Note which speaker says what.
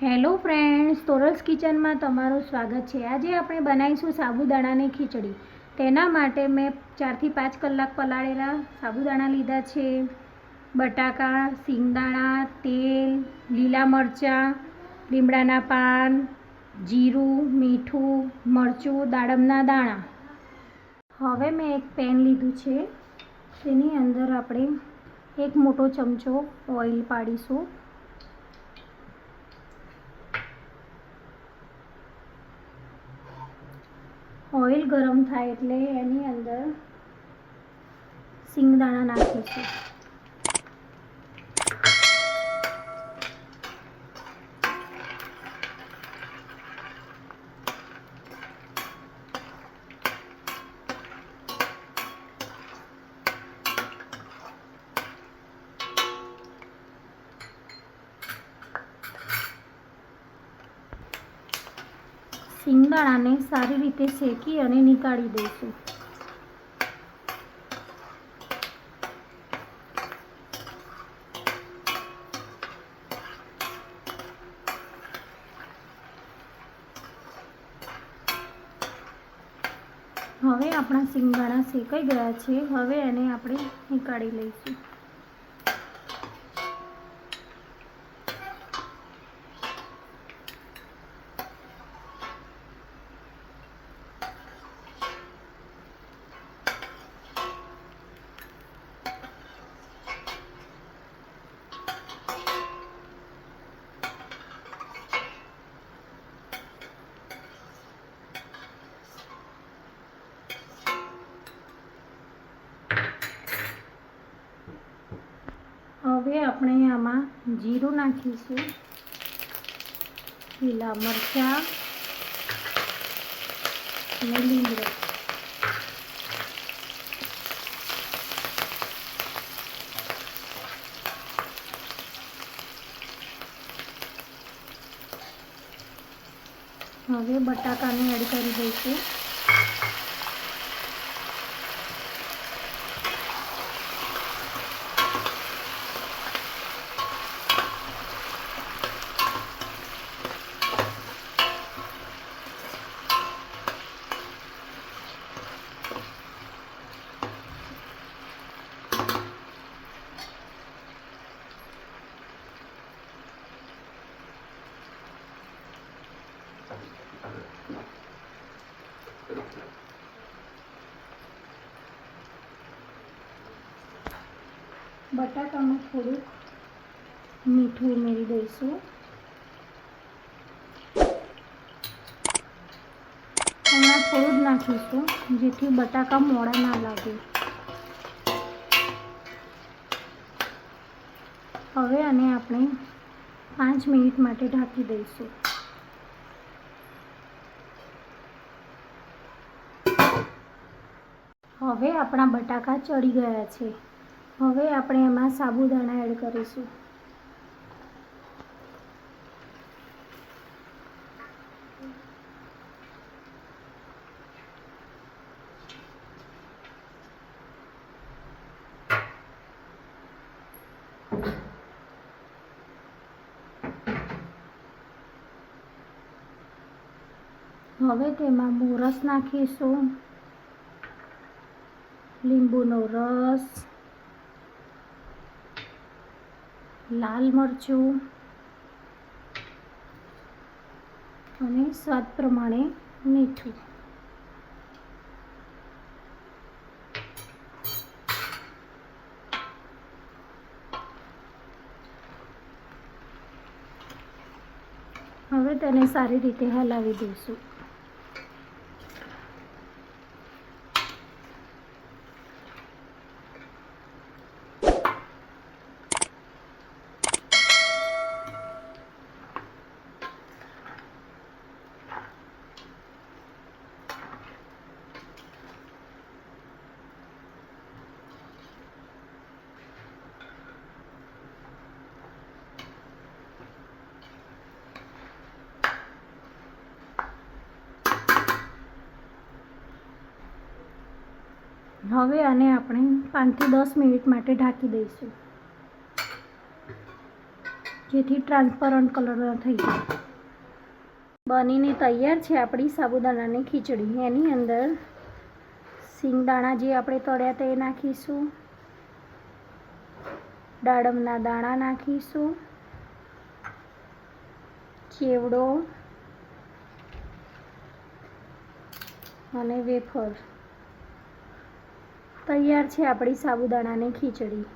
Speaker 1: Hello friends, તોરલ્સ કિચનમાં તમારું સ્વાગત છે। આજે આપણે બનાવીશું સાબુદાણાની ખીચડી। તેના માટે મેં 4 થી 5 કલાક પલાળેલા સાબુદાણા લીધા છે। બટાકા, સિંગદાણા, તેલ, લીલા મરચાં, લીમડાના પાન, જીરું, મીઠું, મરચું, દાડમના દાણા। હવે મેં એક પેન લીધું છે। તેની અંદર આપણે 1 મોટો ચમચો ઓઇલ પાડીશું। ઓઇલ ગરમ થાય એટલે એની અંદર સિંગદાણા નાખીશું। સિંગદાણાને સારી રીતે શેકી અને નીકાળી દઈશું। હવે આપણા સિંગદાણા શેકાઈ ગયા છે। હવે એને આપણે નીકાળી લઈશું। હવે આપણે આમાં જીરું નાખીશું, લીલા મરચાં અને લીમડો। હવે બટાકાને એડ કરી દઈશું। બટાકામાં થોડુંક મીઠું ઉમેરી દઈશું। હમણાં થોડું જ નાખીશું જેથી બટાકા મોડા ના લાગે। હવે આને આપણે 5 મિનિટ માટે ઢાંકી દઈશું। હવે આપણા બટાકા ચડી ગયા છે। હવે આપણે એમાં સાબુદાણા એડ કરીશું। હવે તેમાં મોરસ નાખીશું, લીંબુનો રસ, લાલ મરચું અને સ્વાદ પ્રમાણે મીઠું। હવે તેને સારી રીતે હલાવી દઈશું। હવે આને આપણે 5 થી 10 મિનિટ માટે ઢાંકી દઈશું। જેથી ટ્રાન્સપરન્ટ કલર ન થઈ જાય. બનીને તૈયાર છે આપણી સાબુદાણાની ખીચડી. એની અંદર સિંગદાણા જે આપણે તળ્યા તે નાખીશું, દાડમના દાણા નાખીશું, ચેવડો અને વેફર. તૈયાર છે આપણી સાબુદાણાની ખીચડી.